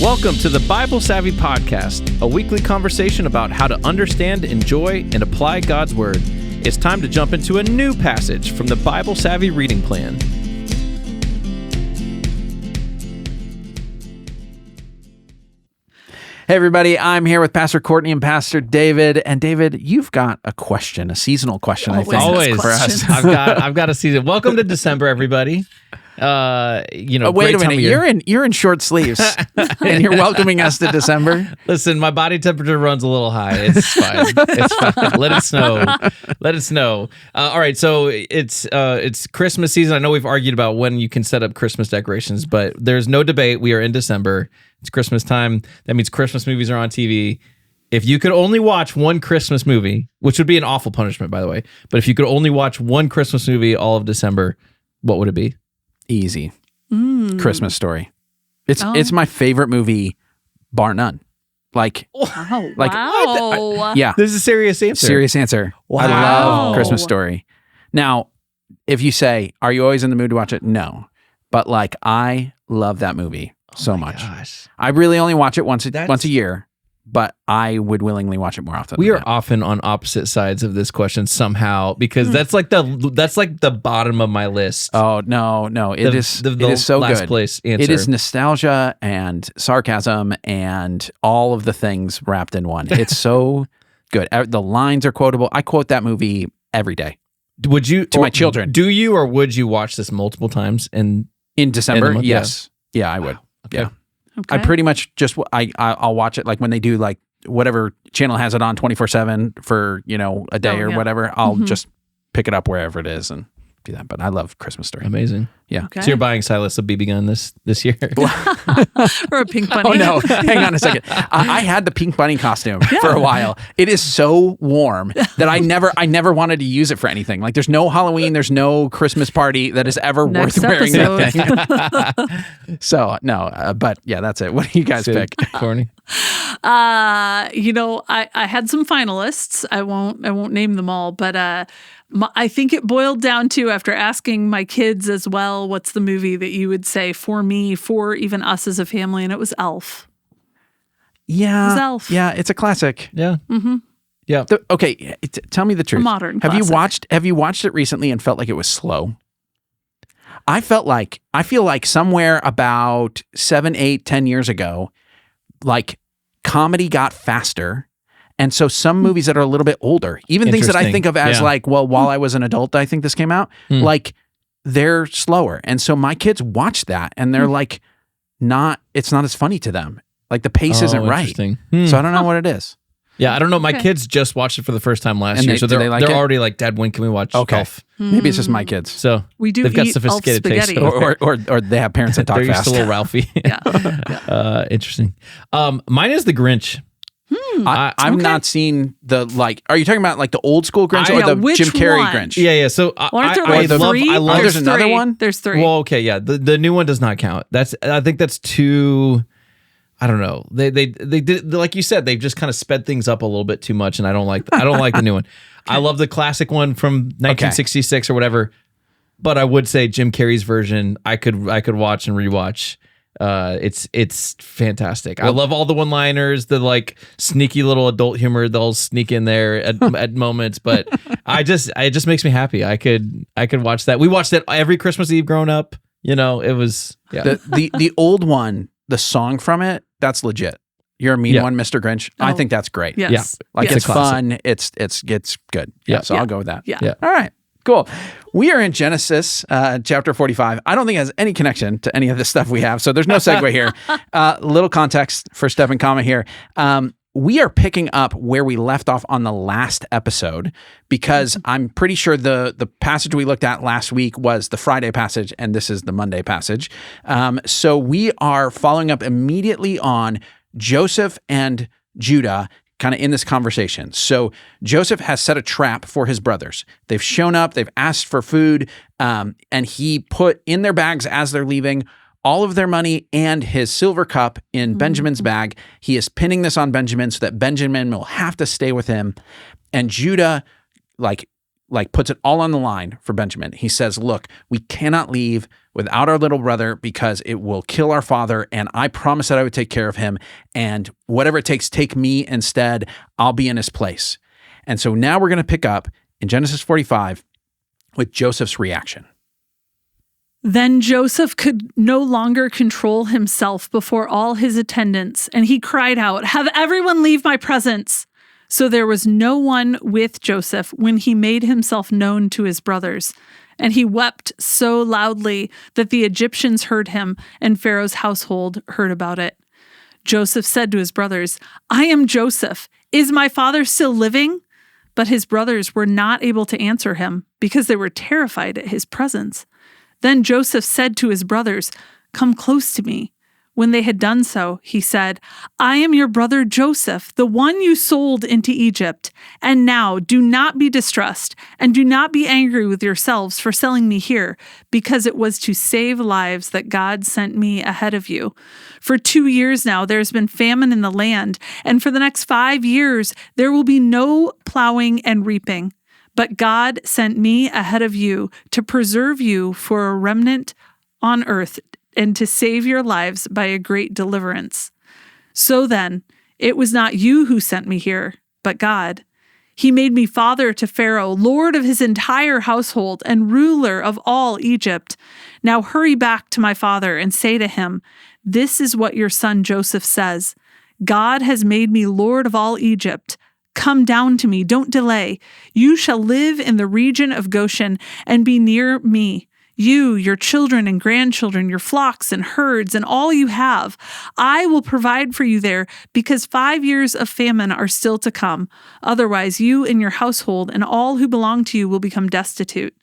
Welcome to the Bible Savvy Podcast, a weekly conversation about how to understand, enjoy, and apply God's Word. It's time to jump into a new passage from the Bible Savvy reading plan. Hey everybody, I'm here with Pastor Courtney and Pastor David. And David, you've got a question, a seasonal question, I think. Always for us. I've got a season. Welcome to December, everybody. Wait a minute, you're in short sleeves and you're welcoming us to December. Listen, my body temperature runs a little high. It's fine. It's fine. Let it snow. All right, so it's Christmas season. I know we've argued about when you can set up Christmas decorations, but there's no debate. We are in December. It's Christmas time. That means Christmas movies are on TV. If you could only watch one Christmas movie, which would be an awful punishment, by the way, but if you could only watch one Christmas movie all of December, what would it be? Easy. Christmas Story. It's my favorite movie, bar none. Wow. Yeah. This is a serious answer. Serious answer. Wow. I love Christmas Story. Now, if you say, are you always in the mood to watch it? No. But I love that movie so much. Gosh. I really only watch it once a year, but I would willingly watch it more often. We are often on opposite sides of this question somehow, because that's like the bottom of my list. Oh no! It is so last good. Place answer. It is nostalgia and sarcasm and all of the things wrapped in one. It's so good. The lines are quotable. I quote that movie every day. Would you to my children? Do you, or would you watch this multiple times in December? Yes. Yeah, I would. Okay. Yeah. Okay. I pretty much just I'll watch it when they do whatever channel has it on 24/7 for a day or whatever. I'll just pick it up wherever it is and do that. But I love Christmas Story. Amazing. Yeah. Okay. So you're buying Silas a BB gun this year? Or a pink bunny. Oh no! Hang on a second. I had the pink bunny costume for a while. It is so warm that I never wanted to use it for anything. There's no Halloween, there's no Christmas party that is ever Next worth wearing episode. that thing. So no, but yeah, that's it. What do you guys pick? Courtney? I had some finalists. I won't name them all, but I think it boiled down to, after asking my kids as well, what's the movie that you would say for me, for even us as a family, and it was Elf. Yeah, It was Elf. Yeah, it's a classic. Yeah. Mm-hmm. Yeah. Okay, tell me the truth. A modern Have classic. you watched it recently and felt like it was slow? I feel like somewhere about 7, 8, 10 years ago, comedy got faster. And so some movies that are a little bit older, even things that I think of as while I was an adult, I think this came out, they're slower. And so my kids watch that and they're it's not as funny to them. The pace isn't right. So I don't know what it is. Yeah, I don't know. My kids just watched it for the first time last year, so they're already like, Dad, when can we watch Elf? Maybe it's just my kids. So we do they've got eat sophisticated Elf taste. spaghetti. Or they have parents that talk they're fast. They're used to little Ralphie. Yeah. Interesting. Mine is The Grinch. I've not seen the are you talking about the old school Grinch or the Jim Carrey one? Grinch? Yeah. So Aren't there three? I love there's another one? There's three. Well, okay, yeah. The new one does not count. I think that's too. I don't know. They did, like you said, they've just kind of sped things up a little bit too much, and I don't like the new one. I love the classic one from 1966 or whatever, but I would say Jim Carrey's version I could watch and rewatch. It's fantastic. I love all the one-liners, the sneaky little adult humor they'll sneak in there at moments, but it just makes me happy. I could watch that. We watched that every Christmas Eve growing up. It was the old one, the song from it, that's legit. You're a mean one, Mr. Grinch. I think that's great. Yes. Yeah. It's fun. It's good. Yeah. So I'll go with that. Yeah. All right. Cool. We are in Genesis chapter 45. I don't think it has any connection to any of the stuff we have, so there's no segue here. Little context for Steph and Kama here. We are picking up where we left off on the last episode, because I'm pretty sure the passage we looked at last week was the Friday passage, and this is the Monday passage. So we are following up immediately on Joseph and Judah kind of in this conversation. So Joseph has set a trap for his brothers. They've shown up, they've asked for food, and he put in their bags as they're leaving all of their money and his silver cup in Benjamin's bag. He is pinning this on Benjamin so that Benjamin will have to stay with him. And Judah like puts it all on the line for Benjamin. He says, look, we cannot leave without our little brother because it will kill our father. And I promised that I would take care of him. And whatever it takes, take me instead. I'll be in his place. And so now we're going to pick up in Genesis 45 with Joseph's reaction. Then Joseph could no longer control himself before all his attendants, and he cried out, "Have everyone leave my presence!" So there was no one with Joseph when he made himself known to his brothers. And he wept so loudly that the Egyptians heard him, and Pharaoh's household heard about it. Joseph said to his brothers, "I am Joseph. Is my father still living?" But his brothers were not able to answer him because they were terrified at his presence. Then Joseph said to his brothers, "Come close to me." When they had done so, he said, "I am your brother Joseph, the one you sold into Egypt. And now do not be distressed, and do not be angry with yourselves for selling me here, because it was to save lives that God sent me ahead of you. For 2 years now there has been famine in the land, and for the next 5 years there will be no plowing and reaping. But God sent me ahead of you to preserve you for a remnant on earth, and to save your lives by a great deliverance. So then, it was not you who sent me here, but God. He made me father to Pharaoh, lord of his entire household, and ruler of all Egypt. Now hurry back to my father and say to him, 'This is what your son Joseph says. God has made me lord of all Egypt. Come down to me, don't delay. You shall live in the region of Goshen and be near me. You, your children and grandchildren, your flocks and herds, and all you have. I will provide for you there, because 5 years of famine are still to come. Otherwise, you and your household and all who belong to you will become destitute.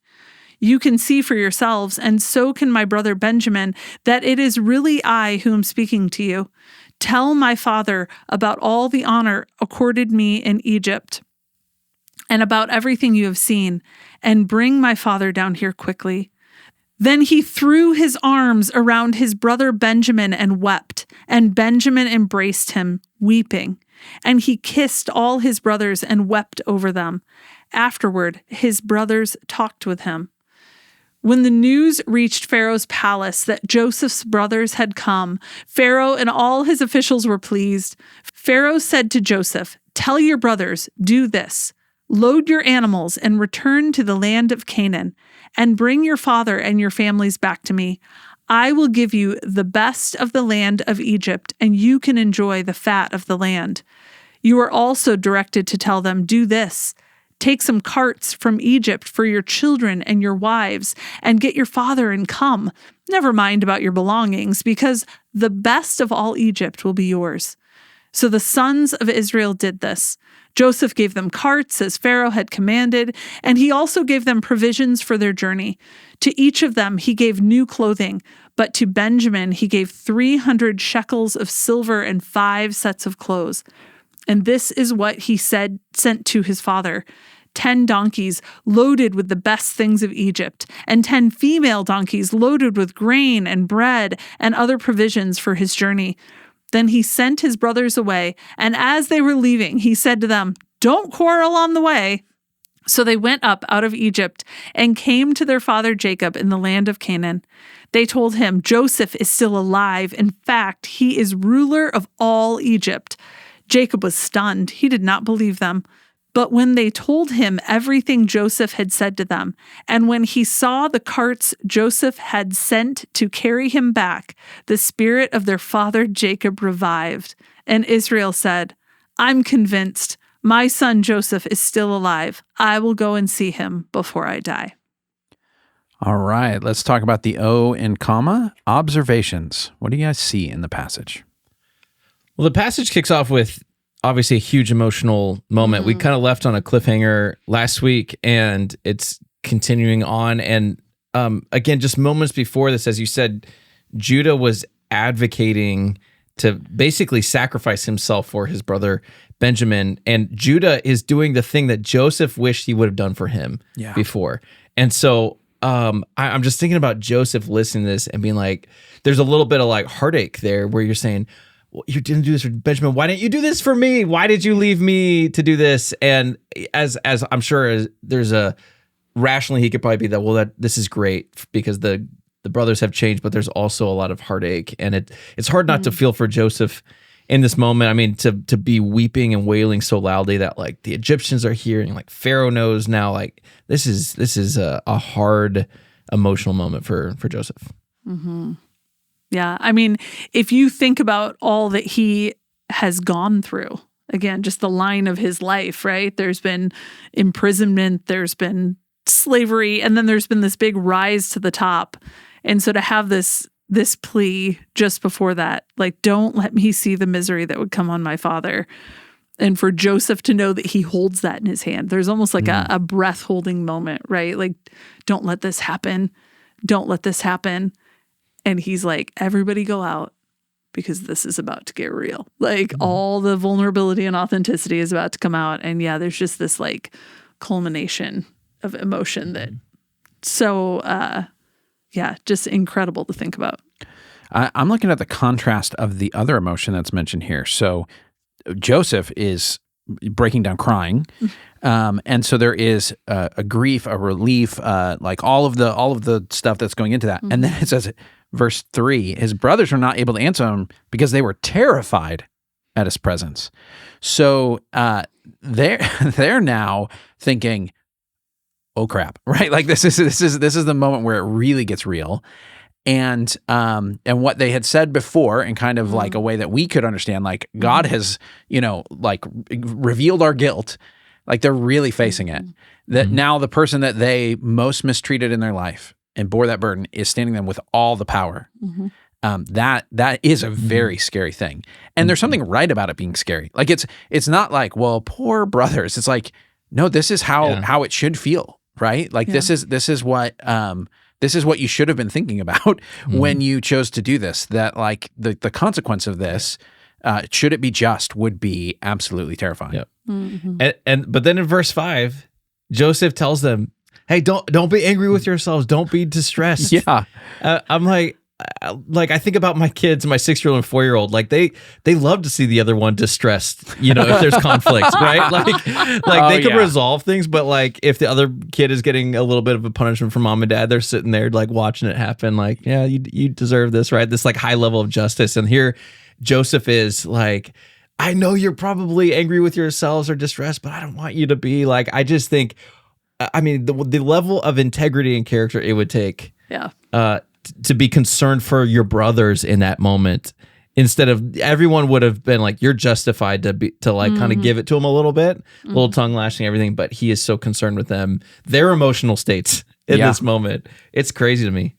You can see for yourselves, and so can my brother Benjamin, that it is really I who am speaking to you. Tell my father about all the honor accorded me in Egypt, and about everything you have seen, and bring my father down here quickly." Then he threw his arms around his brother Benjamin and wept, and Benjamin embraced him, weeping. And he kissed all his brothers and wept over them. Afterward, his brothers talked with him. When the news reached Pharaoh's palace that Joseph's brothers had come, Pharaoh and all his officials were pleased. Pharaoh said to Joseph, "Tell your brothers, do this. Load your animals and return to the land of Canaan, and bring your father and your families back to me. I will give you the best of the land of Egypt, and you can enjoy the fat of the land." You are also directed to tell them, "Do this. Take some carts from Egypt for your children and your wives, and get your father and come. Never mind about your belongings, because the best of all Egypt will be yours." So the sons of Israel did this. Joseph gave them carts as Pharaoh had commanded, and he also gave them provisions for their journey. To each of them he gave new clothing, but to Benjamin he gave 300 shekels of silver and 5 sets of clothes. And this is what he sent to his father: 10 donkeys loaded with the best things of Egypt, and 10 female donkeys loaded with grain and bread and other provisions for his journey. Then he sent his brothers away, and as they were leaving, he said to them, "Don't quarrel on the way." So they went up out of Egypt and came to their father Jacob in the land of Canaan. They told him, "Joseph is still alive. In fact, he is ruler of all Egypt." Jacob was stunned. He did not believe them. But when they told him everything Joseph had said to them, and when he saw the carts Joseph had sent to carry him back, the spirit of their father Jacob revived. And Israel said, "I'm convinced my son Joseph is still alive. I will go and see him before I die." All right, let's talk about the O and comma observations. What do you guys see in the passage? Well, the passage kicks off with obviously a huge emotional moment. We kind of left on a cliffhanger last week, and it's continuing on. And again, just moments before this, as you said, Judah was advocating to basically sacrifice himself for his brother Benjamin, and Judah is doing the thing that Joseph wished he would have done for him before. And so I'm just thinking about Joseph listening to this and being like, there's a little bit of like heartache there where you're saying, well, you didn't do this for Benjamin. Why didn't you do this for me? Why did you leave me to do this? And as I'm sure there's a rationally he could probably be that, well, that this is great because the brothers have changed, but there's also a lot of heartache, and it's hard not to feel for Joseph in this moment. I mean, to be weeping and wailing so loudly that like the Egyptians are here and like Pharaoh knows now, like this is a hard emotional moment for Joseph. Mm-hmm. Yeah. I mean, if you think about all that he has gone through, again, just the line of his life, right? There's been imprisonment, there's been slavery, and then there's been this big rise to the top. And so to have this plea just before that, like, don't let me see the misery that would come on my father. And for Joseph to know that he holds that in his hand, there's almost like a breath holding moment, right? Like, don't let this happen. Don't let this happen. And he's like, everybody go out because this is about to get real. Like all the vulnerability and authenticity is about to come out. And yeah, there's just this like culmination of emotion that so, just incredible to think about. I'm looking at the contrast of the other emotion that's mentioned here. So Joseph is breaking down crying. And so there is a grief, a relief, like all of the stuff that's going into that. And then it says, verse 3, his brothers were not able to answer him because they were terrified at his presence. So they're now thinking, oh crap, right? Like this is the moment where it really gets real. And what they had said before in kind of like a way that we could understand, like God has, like revealed our guilt, like they're really facing it. That now the person that they most mistreated in their life and bore that burden is standing them with all the power. That is a very scary thing. And there's something right about it being scary. Like it's not like, well, poor brothers. It's like, no, this is how it should feel, right? Like this is what you should have been thinking about when you chose to do this, that like the consequence of this, should it be just, would be absolutely terrifying. Yep. But then in verse 5, Joseph tells them, hey, don't be angry with yourselves. Don't be distressed. Yeah. I'm like I think about my kids, my 6-year-old and 4-year-old, like they love to see the other one distressed, if there's conflict, right? They could resolve things, but like if the other kid is getting a little bit of a punishment from mom and dad, they're sitting there like watching it happen, like, yeah, you deserve this, right? This like high level of justice. And here Joseph is like, I know you're probably angry with yourselves or distressed, but I don't want you to be. Like, I just think, I mean, the level of integrity and character it would take to be concerned for your brothers in that moment, instead of everyone would have been like, you're justified to like kind of give it to him a little bit, a little tongue lashing, everything. But he is so concerned with them, their emotional states in this moment. It's crazy to me.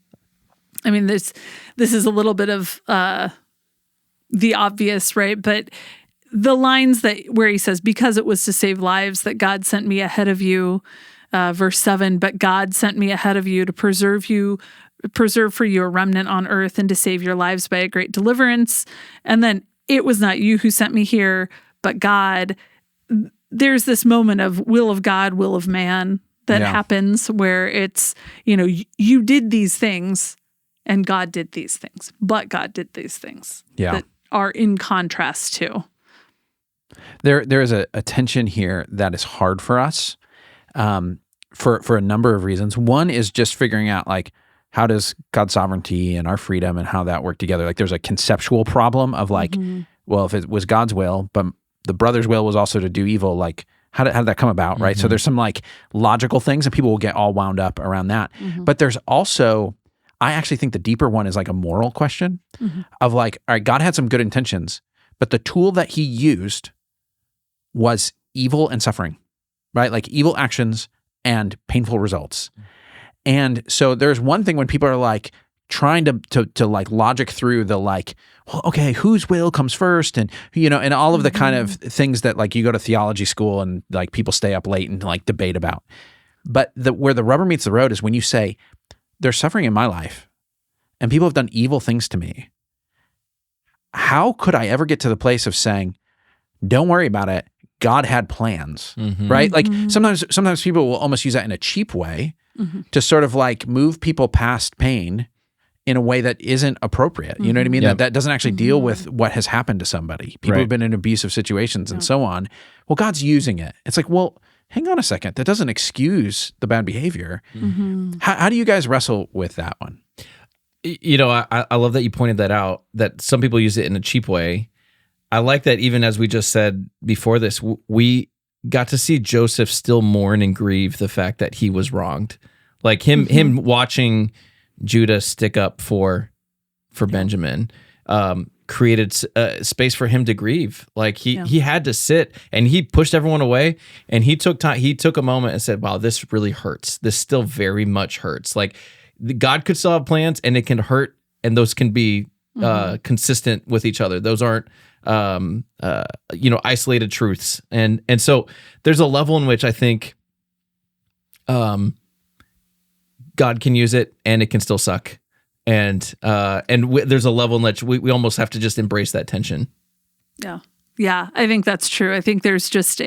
I mean, this is a little bit of the obvious, right? But the lines where he says, because it was to save lives that God sent me ahead of you, verse 7, but God sent me ahead of you to preserve for you a remnant on earth and to save your lives by a great deliverance. And then it was not you who sent me here, but God. There's this moment of will of God, will of man that happens where it's, you did these things and God did these things, but God did these things that are in contrast to. There is a tension here that is hard for us for a number of reasons. One is just figuring out like, how does God's sovereignty and our freedom and how that work together? Like there's a conceptual problem of like, well, if it was God's will, but the brother's will was also to do evil, like how did that come about, right? So there's some like logical things and people will get all wound up around that. But there's also, I actually think the deeper one is like a moral question of like, all right, God had some good intentions, but the tool that he used was evil and suffering, right? Like evil actions and painful results. And so there's one thing when people are like trying to like logic through the like, well, okay, whose will comes first? And, and all of the kind of things that like you go to theology school and like people stay up late and like debate about. But where the rubber meets the road is when you say, there's suffering in my life and people have done evil things to me. How could I ever get to the place of saying, don't worry about it, God had plans, right? Like sometimes people will almost use that in a cheap way to sort of like move people past pain in a way that isn't appropriate. You know what I mean? That doesn't actually deal with what has happened to somebody. People have been in abusive situations and so on. Well, God's using it. It's like, well, hang on a second, that doesn't excuse the bad behavior. Mm-hmm. How do you guys wrestle with that one? I love that you pointed that out, that some people use it in a cheap way. I like that even as we just said before this, we got to see Joseph still mourn and grieve the fact that he was wronged. Like him watching Judah stick up for Benjamin, created space for him to grieve. Like he had to sit, and he pushed everyone away, and he took time. He took a moment and said, wow, this really hurts. This still very much hurts. Like God could still have plans, and it can hurt, and those can be consistent with each other. Those aren't isolated truths. And so there's a level in which I think God can use it, and it can still suck. And there's a level in which we almost have to just embrace that tension. Yeah. Yeah, I think that's true. I think there's just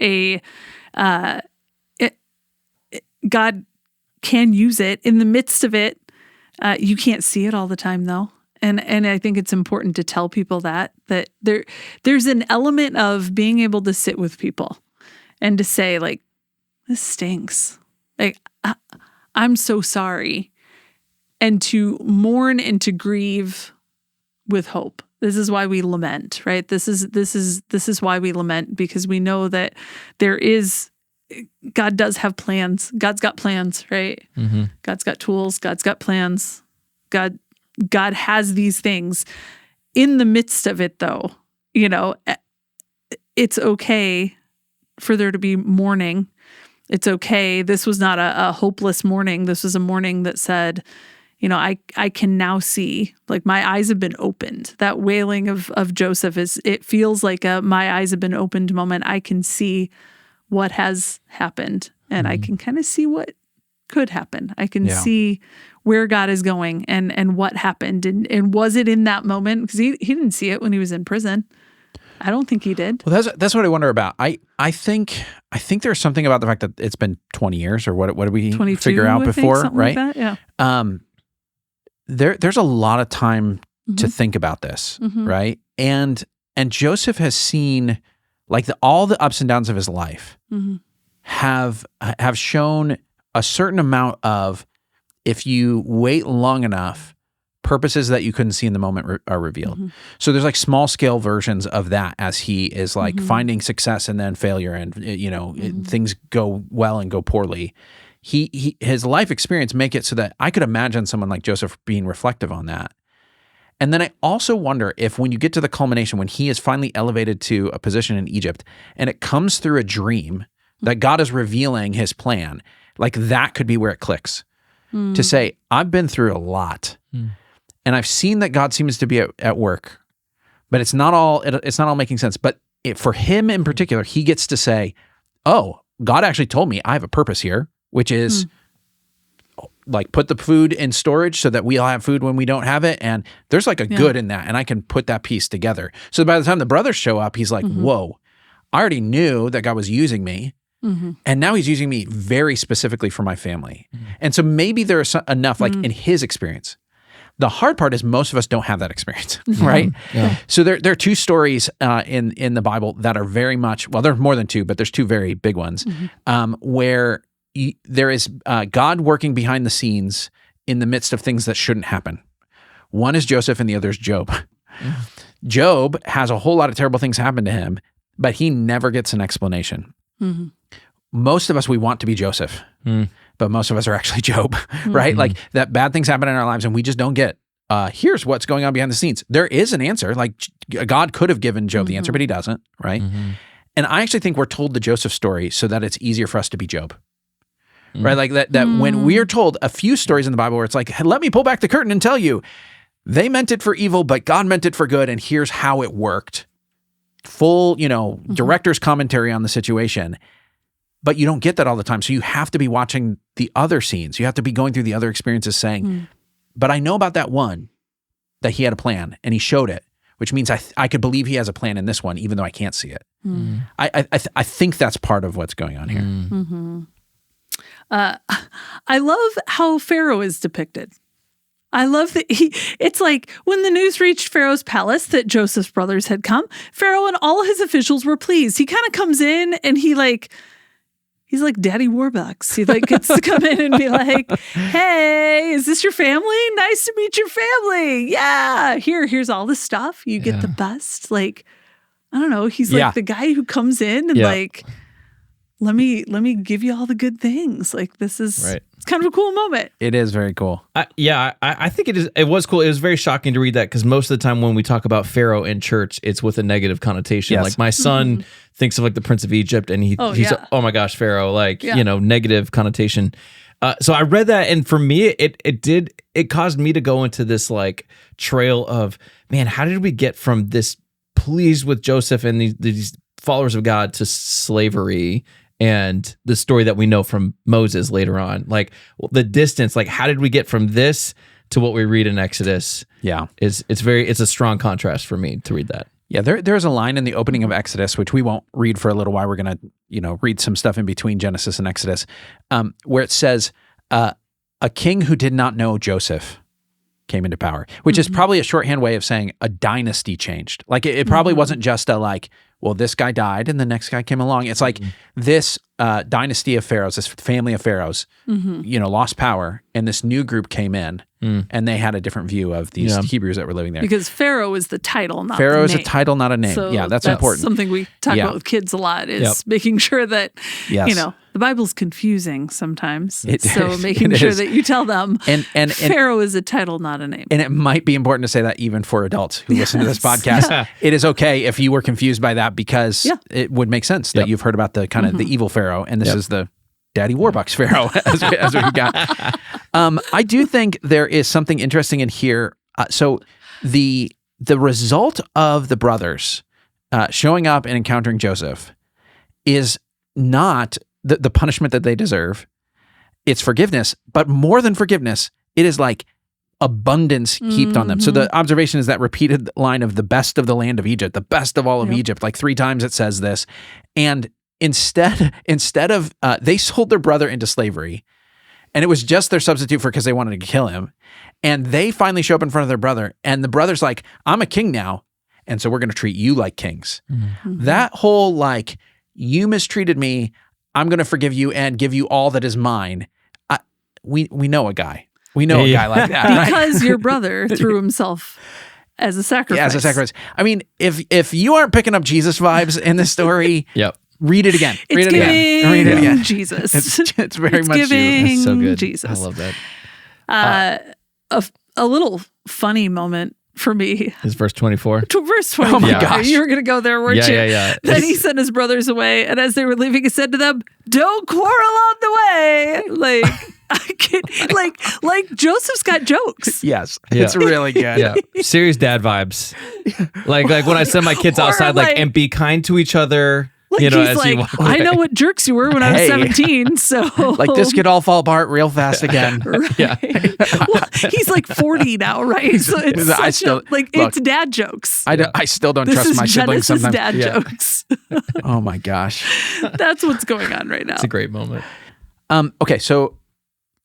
God can use it in the midst of it. You can't see it all the time, though. And I think it's important to tell people that there's an element of being able to sit with people and to say, like, this stinks. Like, I'm so sorry. And to mourn and to grieve with hope. This is why we lament, right? This is why we lament, because we know that God does have plans. God's got plans, right? Mm-hmm. God's got tools. God's got plans. God has these things. In the midst of it, though, it's okay for there to be mourning. It's okay. This was not a hopeless mourning. This was a mourning that said, I can now see, like, my eyes have been opened. That wailing of Joseph it feels like a my eyes have been opened moment. I can see what has happened, and I can kind of see what could happen. I can see where God is going and what happened. And was it in that moment? Because he didn't see it when he was in prison. I don't think he did. Well, that's what I wonder about. I think there's something about the fact that it's been 20 years, or what did we figure out before, right? Like that? Yeah. There's a lot of time to think about this, right? And Joseph has seen, like, all the ups and downs of his life have shown a certain amount of, if you wait long enough, purposes that you couldn't see in the moment are revealed. So there's like small scale versions of that as he is like finding success and then failure, and things go well and go poorly. His life experience make it so that I could imagine someone like Joseph being reflective on that. And then I also wonder if when you get to the culmination, when he is finally elevated to a position in Egypt, and it comes through a dream that God is revealing his plan, like that could be where it clicks. To say, I've been through a lot, and I've seen that God seems to be at work, but it's not all making sense. But for him in particular, he gets to say, oh, God actually told me I have a purpose here, which is like put the food in storage so that we all have food when we don't have it. And there's like a good in that, and I can put that piece together. So by the time the brothers show up, he's like, whoa, I already knew that God was using me. And now he's using me very specifically for my family. And so maybe there's enough, like in his experience. The hard part is most of us don't have that experience, right? Yeah. So there are two stories in the Bible that are very much, well, there are more than two, but there's two very big ones, where there is God working behind the scenes in the midst of things that shouldn't happen. One is Joseph and the other is Job. Job has a whole lot of terrible things happen to him, but he never gets an explanation. Most of us, we want to be Joseph, but most of us are actually Job, right? Like that bad things happen in our lives and we just don't get, here's what's going on behind the scenes. There is an answer. Like God could have given Job the answer, but he doesn't, right? And I actually think we're told the Joseph story so that it's easier for us to be Job. Right? Like that when we are told a few stories in the Bible where it's like, hey, let me pull back the curtain and tell you, they meant it for evil, but God meant it for good, and here's how it worked. Full, director's commentary on the situation. But you don't get that all the time. So you have to be watching the other scenes. You have to be going through the other experiences saying, but I know about that one, that he had a plan and he showed it, which means I could believe he has a plan in this one, even though I can't see it. I think that's part of what's going on here. I love how Pharaoh is depicted. I love that it's like when the news reached Pharaoh's palace that Joseph's brothers had come, Pharaoh and all his officials were pleased. He kind of comes in and he He's like Daddy Warbucks. He like gets to come in and be like, "Hey, is this your family? Nice to meet your family. Yeah, here's all the stuff. You get the best." Like, I don't know. He's like the guy who comes in and like, let me give you all the good things. Like, this is it's kind of a cool moment. It is very cool. I think it is. It was cool. It was very shocking to read that because most of the time when we talk about Pharaoh in church, it's with a negative connotation. Yes. Like my son thinks of like the Prince of Egypt, and he's oh my gosh, Pharaoh, like negative connotation. So I read that, and for me, it caused me to go into this like trail of, man, how did we get from this pleased with Joseph and these followers of God to slavery? And the story that we know from Moses later on, like the distance, like how did we get from this to what we read in Exodus? Yeah, it's a strong contrast for me to read that. Yeah, there's a line in the opening of Exodus, which we won't read for a little while. We're gonna, read some stuff in between Genesis and Exodus, where it says, "A king who did not know Joseph came into power," which is probably a shorthand way of saying a dynasty changed. Like it probably wasn't just a like, well, this guy died and the next guy came along. It's like this dynasty of pharaohs, this family of pharaohs, lost power, and this new group came in, and they had a different view of these Hebrews that were living there. Because Pharaoh is the title, not Pharaoh the is name. a title, not a name. So that's important. Something we talk about with kids a lot is making sure that the Bible's confusing sometimes. So making sure that you tell them and Pharaoh is a title, not a name. And it might be important to say that even for adults who listen to this podcast, it is okay if you were confused by that because it would make sense that you've heard about the kind of the evil Pharaoh, and this is the Daddy Warbucks Pharaoh as we got. I do think there is something interesting in here. So the result of the brothers showing up and encountering Joseph is not the punishment that they deserve. It's forgiveness, but more than forgiveness, it is like abundance heaped on them. So the observation is that repeated line of the best of the land of Egypt, the best of all of Egypt, like 3 times it says this. And instead of, they sold their brother into slavery, and it was just their substitute because they wanted to kill him. And they finally show up in front of their brother, and the brother's like, I'm a king now, and so we're going to treat you like kings. That whole like, you mistreated me, I'm going to forgive you and give you all that is mine. We know a guy. We know a guy like that. Because your brother threw himself as a sacrifice. Yeah, as a sacrifice. I mean, if you aren't picking up Jesus vibes in this story, read it again. Read it again. Jesus. It's very much giving you. It's so good. Jesus. I love that. A little funny moment for me. Is verse 24? Verse 24. Oh my gosh. You were going to go there, weren't you? Yeah. Then he sent his brothers away, and as they were leaving, he said to them, "Don't quarrel on the way." Like, I can't, like Joseph's got jokes. Yes. It's really good. Yeah. Serious dad vibes. Like when I send my kids outside, like, and be kind to each other. Like he's as like, I know what jerks you were when I was 17, so... Like, this could all fall apart real fast again. Right. Yeah. Well, he's like 40 now, right? So it's it's dad jokes. I still don't trust my siblings sometimes. Dad jokes. Oh my gosh. That's what's going on right now. It's a great moment. Okay, so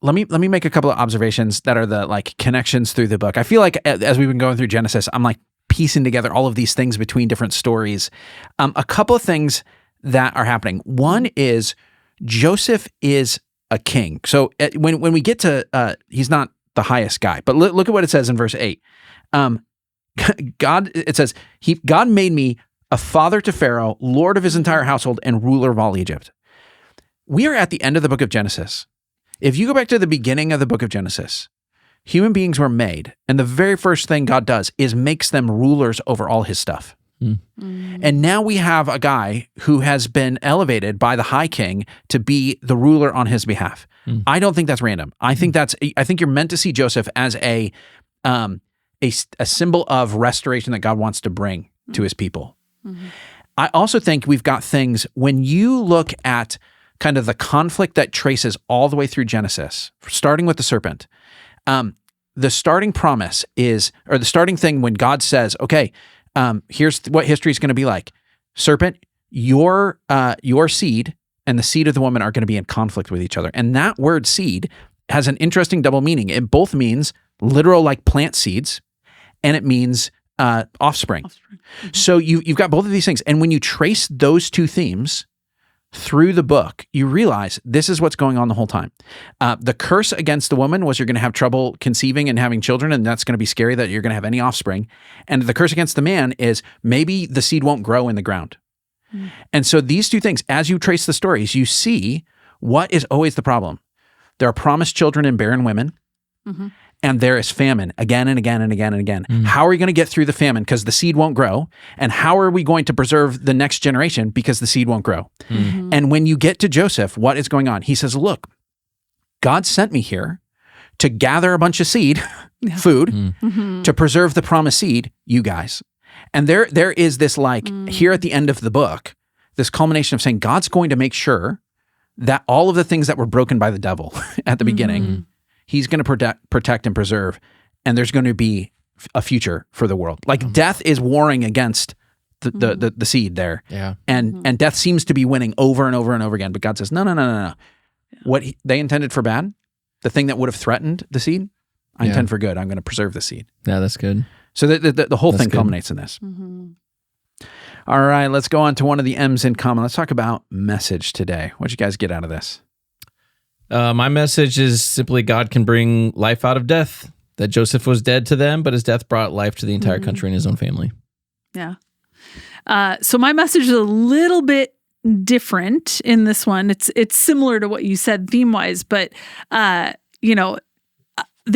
let me make a couple of observations that are the like connections through the book. I feel like as we've been going through Genesis, I'm like piecing together all of these things between different stories. A couple of things that are happening. One is Joseph is a king. So when we get to, he's not the highest guy, but look at what it says in verse 8. It says, God made me a father to Pharaoh, lord of his entire household, and ruler of all Egypt. We are at the end of the book of Genesis. If you go back to the beginning of the book of Genesis, human beings were made, and the very first thing God does is makes them rulers over all his stuff. And now we have a guy who has been elevated by the high king to be the ruler on his behalf. I don't think that's random. I think you're meant to see Joseph as a symbol of restoration that God wants to bring to his people. I also think we've got things, when you look at kind of the conflict that traces all the way through Genesis, starting with the serpent, the starting promise is, or the starting thing when God says, okay, here's what history is going to be like. Serpent, your seed and the seed of the woman are going to be in conflict with each other. And that word seed has an interesting double meaning. It both means literal like plant seeds, and it means offspring. So you've got both of these things. And when you trace those two themes, through the book, you realize this is what's going on the whole time. The curse against the woman was you're going to have trouble conceiving and having children, and that's going to be scary that you're going to have any offspring. And the curse against the man is maybe the seed won't grow in the ground. And so these two things, as you trace the stories, you see what is always the problem. There are promised children and barren women, and there is famine again and again and again and again. How are we going to get through the famine? Because the seed won't grow. And how are we going to preserve the next generation? Because the seed won't grow. And when you get to Joseph, what is going on? He says, look, God sent me here to gather a bunch of seed, food, to preserve the promised seed, you guys. And there is this here at the end of the book, this culmination of saying God's going to make sure that all of the things that were broken by the devil at the beginning, he's going to protect and preserve, and there's going to be a future for the world. Like death is warring against the seed there. Yeah. And death seems to be winning over and over and over again. But God says, no. What they intended for bad, the thing that would have threatened the seed, I intend for good. I'm going to preserve the seed. Yeah, that's good. So the whole thing culminates in this. All right, let's go on to one of the M's in common. Let's talk about message today. What'd you guys get out of this? My message is simply God can bring life out of death. That Joseph was dead to them, but his death brought life to the entire country and his own family. Yeah. So my message is a little bit different in this one. It's similar to what you said theme-wise, but there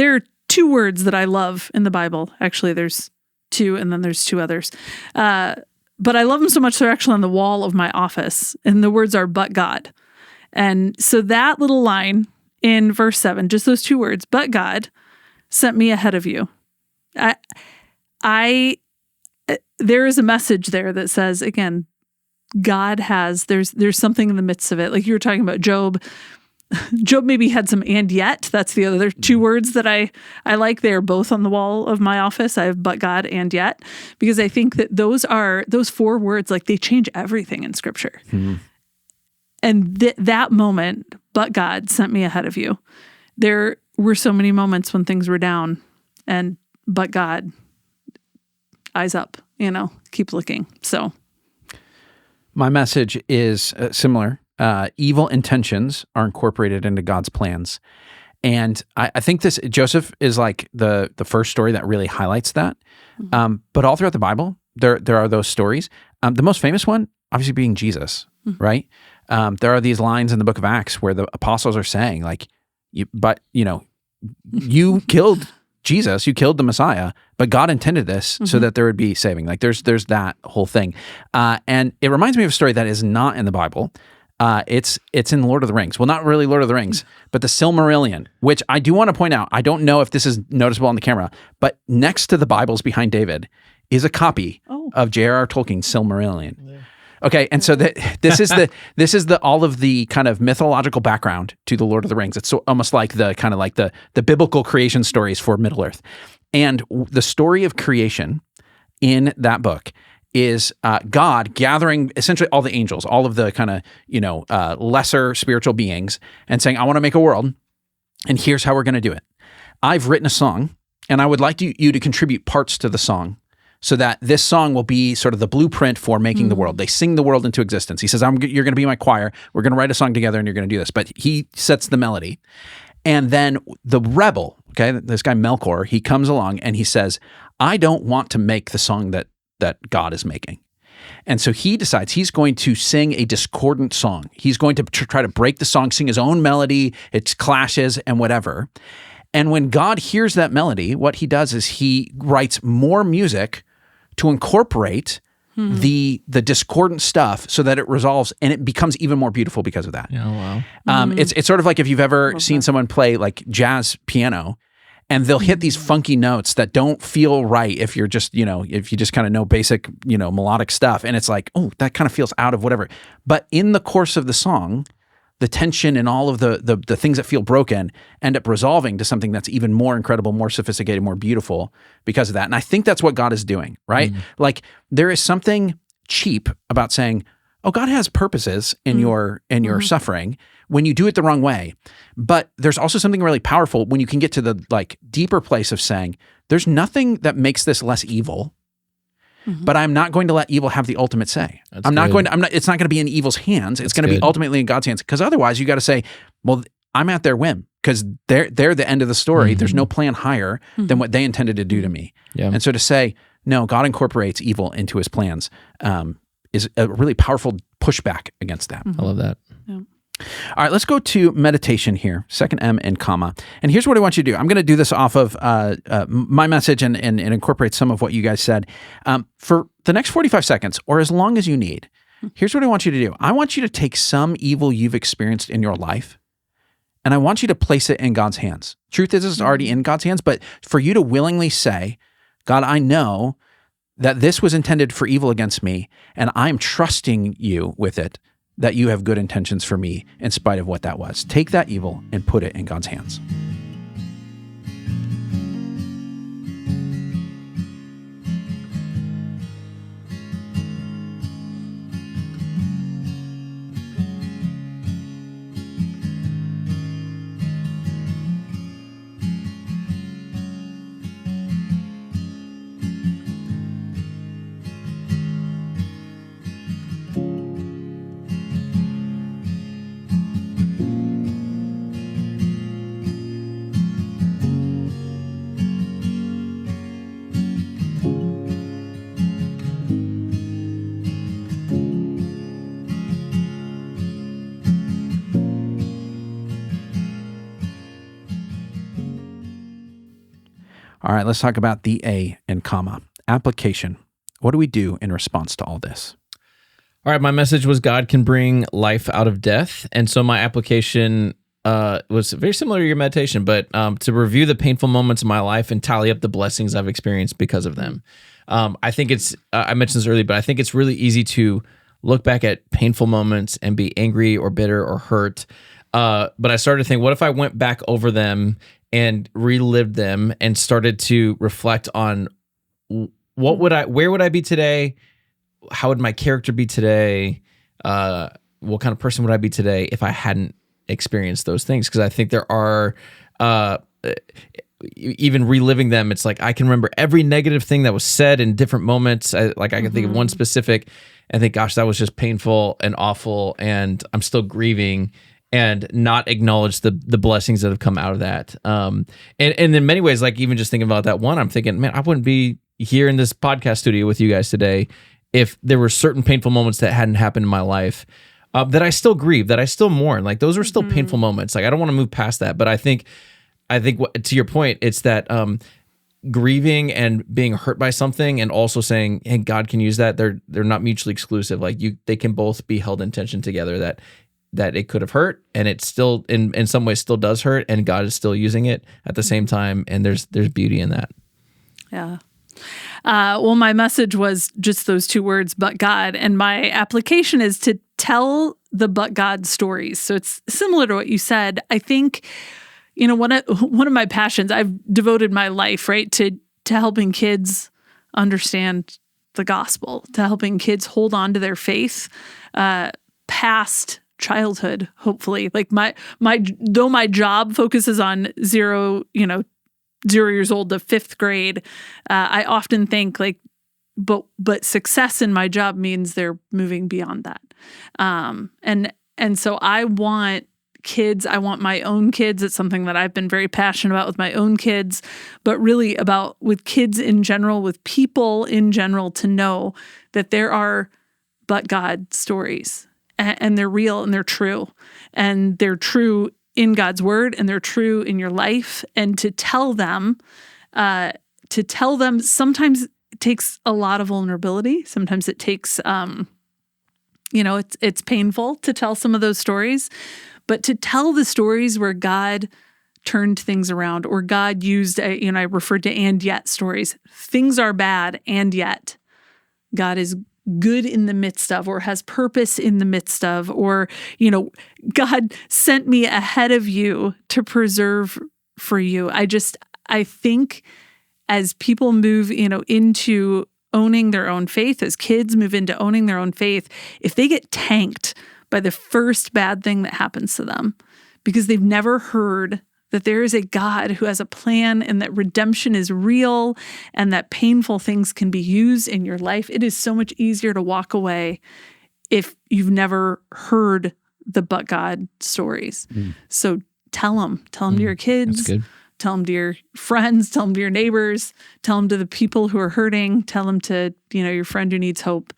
are two words that I love in the Bible. Actually, there's two, and then there's two others. But I love them so much they're actually on the wall of my office, and the words are "but God." And so that little line in verse 7, just those two words, "but God sent me ahead of you." There is a message there that says, again, God there's something in the midst of it. Like you were talking about Job. Job maybe had some "and yet." That's the other two words that I like. They're both on the wall of my office. I have "but God" and "yet," because I think that those four words, like they change everything in Scripture. And that moment, "but God sent me ahead of you." There were so many moments when things were down, and "but God," eyes up, keep looking. So my message is similar. Evil intentions are incorporated into God's plans. And I think Joseph is like the first story that really highlights that. But all throughout the Bible, there are those stories. The most famous one, obviously, being Jesus, right? There are these lines in the book of Acts where the apostles are saying, you killed Jesus, you killed the Messiah, but God intended this so that there would be saving. Like there's that whole thing. And it reminds me of a story that is not in the Bible. It's in Lord of the Rings. Well, not really Lord of the Rings, but the Silmarillion, which I do want to point out. I don't know if this is noticeable on the camera, but next to the Bibles behind David is a copy of J.R.R. Tolkien's Silmarillion. Yeah. Okay, and so this is all of the kind of mythological background to the Lord of the Rings. It's almost like the biblical creation stories for Middle Earth, and the story of creation in that book is God gathering essentially all the angels, all of the kind of lesser spiritual beings, and saying, "I want to make a world, and here's how we're going to do it. I've written a song, and I would like you to contribute parts to the song, so that this song will be sort of the blueprint for making the world." They sing the world into existence. He says, "You're going to be my choir. We're going to write a song together, and you're going to do this." But he sets the melody, and then the rebel, this guy Melkor, he comes along and he says, "I don't want to make the song that God is making." And so he decides he's going to sing a discordant song. He's going to try to break the song, sing his own melody, its clashes and whatever. And when God hears that melody, what he does is he writes more music to incorporate the discordant stuff so that it resolves, and it becomes even more beautiful because of that. Yeah, wow. It's sort of like if you've ever seen someone play like jazz piano, and they'll hit these funky notes that don't feel right if you're just, if you just kind of know basic, melodic stuff. And it's like, oh, that kind of feels out of whatever. But in the course of the song, the tension and all of the things that feel broken end up resolving to something that's even more incredible, more sophisticated, more beautiful because of that. And I think that's what God is doing, right? Like there is something cheap about saying, oh, God has purposes in your suffering when you do it the wrong way. But there's also something really powerful when you can get to the deeper place of saying, there's nothing that makes this less evil but I'm not going to let evil have the ultimate say. That's I'm not good. going to, it's not going to be in evil's hands. It's going to be good. ultimately in God's hands. Because otherwise you got to say, well, I'm at their whim because they're the end of the story. There's no plan higher than what they intended to do to me. Yeah. And so to say, no, God incorporates evil into his plans is a really powerful pushback against that. I love that. Yeah. All right, let's go to meditation here, second M and comma. And here's what I want you to do. I'm going to do this off of my message and incorporate some of what you guys said. For the next 45 seconds, or as long as you need, here's what I want you to do. I want you to take some evil you've experienced in your life, and I want you to place it in God's hands. Truth is, it's already in God's hands, but for you to willingly say, God, I know that this was intended for evil against me, and I'm trusting you with it, that you have good intentions for me in spite of what that was. Take that evil and put it in God's hands. All right, let's talk about the A and comma. Application. What do we do in response to all this? All right, my message was God can bring life out of death. And so my application was very similar to your meditation, but to review the painful moments of my life and tally up the blessings I've experienced because of them. I think it's, I mentioned this earlier, but I think it's really easy to look back at painful moments and be angry or bitter or hurt. But I started to think, what if I went back over them and relived them and started to reflect on where would I be today? How would my character be today? What kind of person would I be today if I hadn't experienced those things? Because I think there are, even reliving them, it's like I can remember every negative thing that was said in different moments. I can think of one specific and think, gosh, that was just painful and awful, and I'm still grieving, and not acknowledge the blessings that have come out of that. And in many ways, like even just thinking about that one, I'm thinking, man, I wouldn't be here in this podcast studio with you guys today if there were certain painful moments that hadn't happened in my life that I still grieve, that I still mourn. Like those are still painful moments. Like I don't want to move past that, but I think to your point, it's that grieving and being hurt by something, and also saying, "Hey, God can use that." They're not mutually exclusive. Like they can both be held in tension together. That it could have hurt, and it still in some ways still does hurt, and God is still using it at the same time, and there's beauty in that. Yeah. Well, my message was just those two words, but God, and my application is to tell the but God stories. So it's similar to what you said. I think, one of my passions, I've devoted my life, right, to helping kids understand the gospel, to helping kids hold on to their faith past childhood, hopefully. Like though my job focuses on 0 years old to 5th grade, I often think but success in my job means they're moving beyond that. And so I want kids, I want my own kids. It's something that I've been very passionate about with my own kids, but really about with kids in general, with people in general, to know that there are but God stories, and they're real and they're true, and they're true in God's word, and they're true in your life. And to tell them, sometimes it takes a lot of vulnerability. Sometimes it takes, it's painful to tell some of those stories, but to tell the stories where God turned things around, or God used, I referred to and yet stories. Things are bad, and yet God is good in the midst of, or has purpose in the midst of, or, God sent me ahead of you to preserve for you. I think as people move, into owning their own faith, as kids move into owning their own faith, if they get tanked by the first bad thing that happens to them, because they've never heard that there is a God who has a plan and that redemption is real and that painful things can be used in your life, it is so much easier to walk away if you've never heard the but God stories. So tell them to your kids. That's good. Tell them to your friends, tell them to your neighbors, tell them to the people who are hurting, tell them to, your friend who needs hope,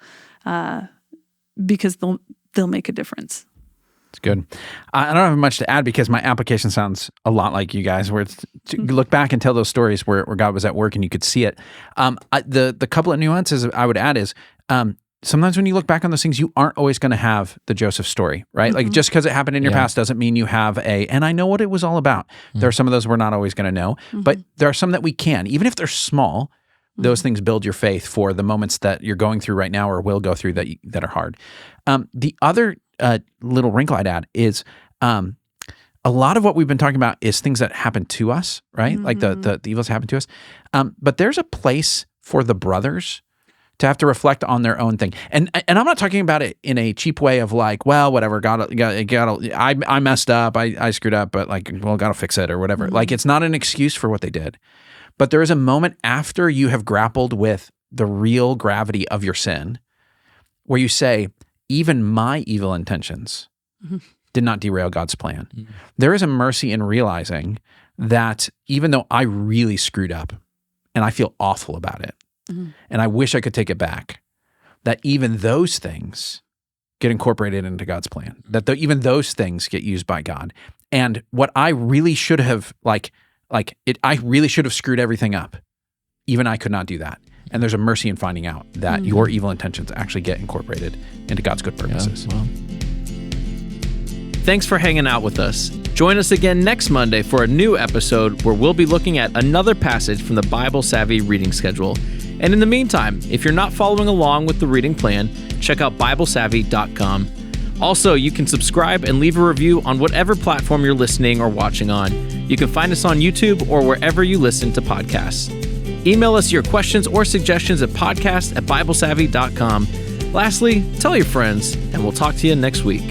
because they'll make a difference. It's good. I don't have much to add because my application sounds a lot like you guys, where it's to look back and tell those stories where God was at work and you could see it. The couple of nuances I would add is, sometimes when you look back on those things, you aren't always going to have the Joseph story, right? Like just because it happened in your past doesn't mean you have and I know what it was all about. There are some of those we're not always going to know, but there are some that we can. Even if they're small, those things build your faith for the moments that you're going through right now or will go through that are hard. The other little wrinkle I'd add is a lot of what we've been talking about is things that happen to us, right? Like the evils happen to us. But there's a place for the brothers to have to reflect on their own thing. And I'm not talking about it in a cheap way of like, well, whatever, I messed up, I screwed up, but like, well, gotta fix it or whatever. Like, it's not an excuse for what they did. But there is a moment after you have grappled with the real gravity of your sin where you say, even my evil intentions did not derail God's plan. There is a mercy in realizing that even though I really screwed up and I feel awful about it, and I wish I could take it back, that even those things get incorporated into God's plan, that even those things get used by God. And what I really should have, I really should have screwed everything up. Even I could not do that. And there's a mercy in finding out that your evil intentions actually get incorporated into God's good purposes. Yeah, well. Thanks for hanging out with us. Join us again next Monday for a new episode where we'll be looking at another passage from the Bible Savvy reading schedule. And in the meantime, if you're not following along with the reading plan, check out BibleSavvy.com. Also, you can subscribe and leave a review on whatever platform you're listening or watching on. You can find us on YouTube or wherever you listen to podcasts. Email us your questions or suggestions at podcast@BibleSavvy.com. Lastly, tell your friends, and we'll talk to you next week.